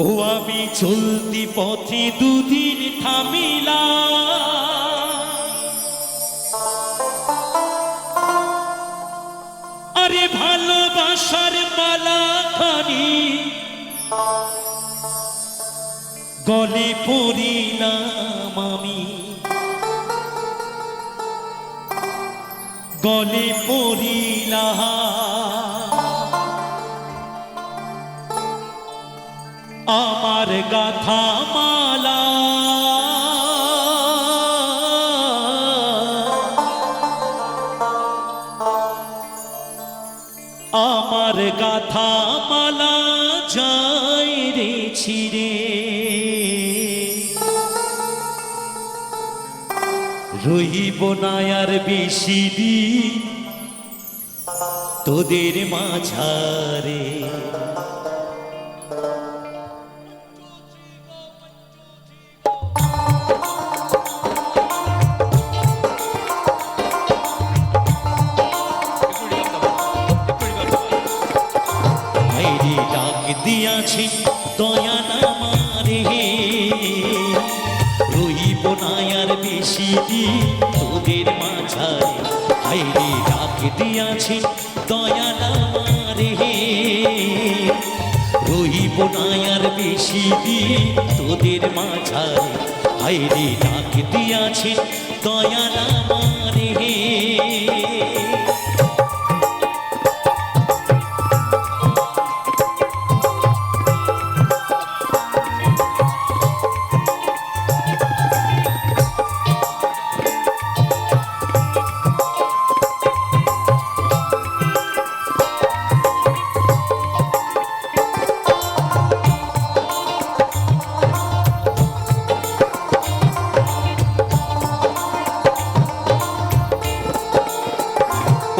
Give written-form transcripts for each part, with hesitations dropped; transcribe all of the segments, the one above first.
ও আমি চলতি পথে দুদিন থামিলা, আরে ভালোবাসার মালা খানি গলে পড়িলাম আমি, গলে পড়িলাম আমার গাথা মালা, আমার গাথা মালা যাই রে ছিড়ে, রহিব না আর বেশি দিন তোদের মাঝারে। ডাক দিয়াছি দয়া নামারে, রহিব না আর বেশি দিন তোদের মাঝারে। হাইরে ডাক দিয়াছি দয়া নামারে, রহিব না আর বেশি দিন তোদের মাঝারে। হাইরে ডাক দিয়াছি দয়া নামারে।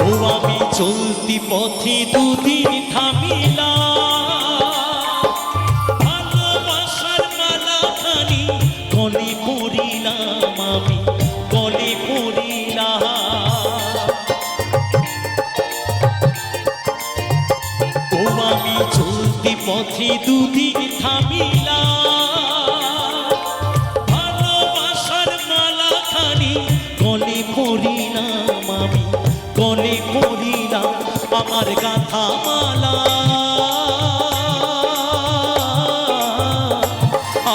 ও আমি চলতি পথে দুদিন থামিলা, ভালোবাসার মালা খানি গলে পড়িলাম আমি, গলে পড়িলাম। ও আমি চলতি পথে দুদিন থামিলা, ভালোবাসার মালা খানি গলে পড়িলাম আমি, গলে পড়িলাম আমার গাথা মালা,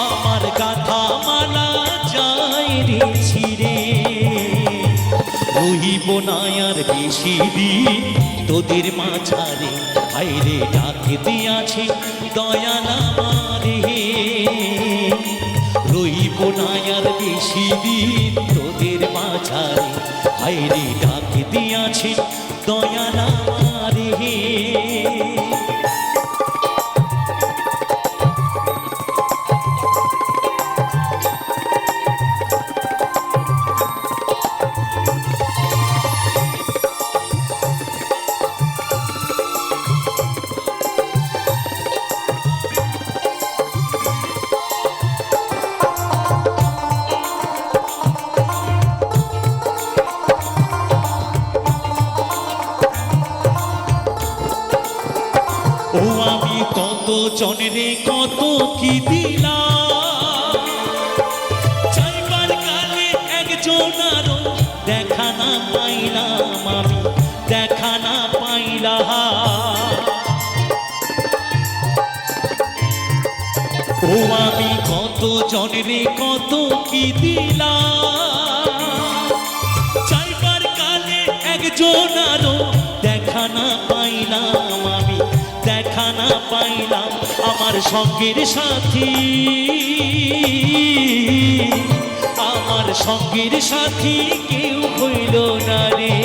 আমার গাথা মালা যাই রে ছিড়ে, রহিব না আর বেশি দিন তোদের মাঝারে। হাইরে ডাক দিয়াছি দয়া নামারে, রহিব না আর বেশি দিন তোদের মাঝারে। হাইরে ডাক দিয়াছি দয়া নামারে। ও আমি কত জনরে কত কি দিলাম, চাইবার কালে একজনারও দেখা না পাইলাম আমি, দেখা না পাইলাম। ও আমি কত জনরে কত কি দিলাম, চাইবার কালে একজনারও দেখা না পাইলাম আমি, দেখা না পাইলাম। আমার সঙ্গের সাথী, আমার সঙ্গের সাথী কেউ হইল না রে,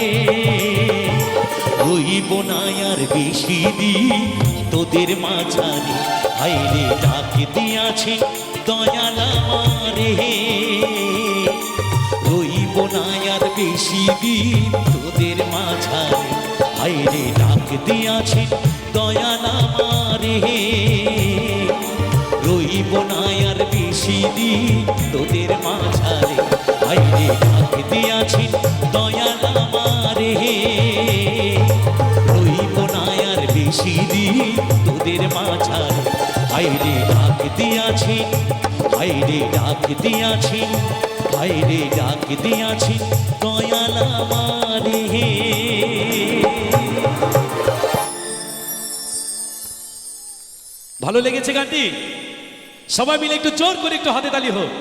রহিব না আর বেশি দিন তোদের মাঝারে। হাইরে ডাক দিয়াছি দয়াল আমারে, রহিব না আর বেশি দিন তোদের মাঝারে। হাইরে ডাক দিয়াছি দয়াল আমারে, রহিব না আর বেশি দিন তোদের মাঝারে। হাইরে ডাক দিয়াছি দয়াল আমারে, রহিব না আর বেশি দিন তোদের মাঝারে। হাইরে ডাক দিয়াছি, হাইরে ডাক দিয়াছি, হাইরে ডাক দিয়াছি দয়াল আমারে। ভালো লেগেছে গানটি? সবাই মিলে একটু জোর করে একটু হাতে তালি হোক।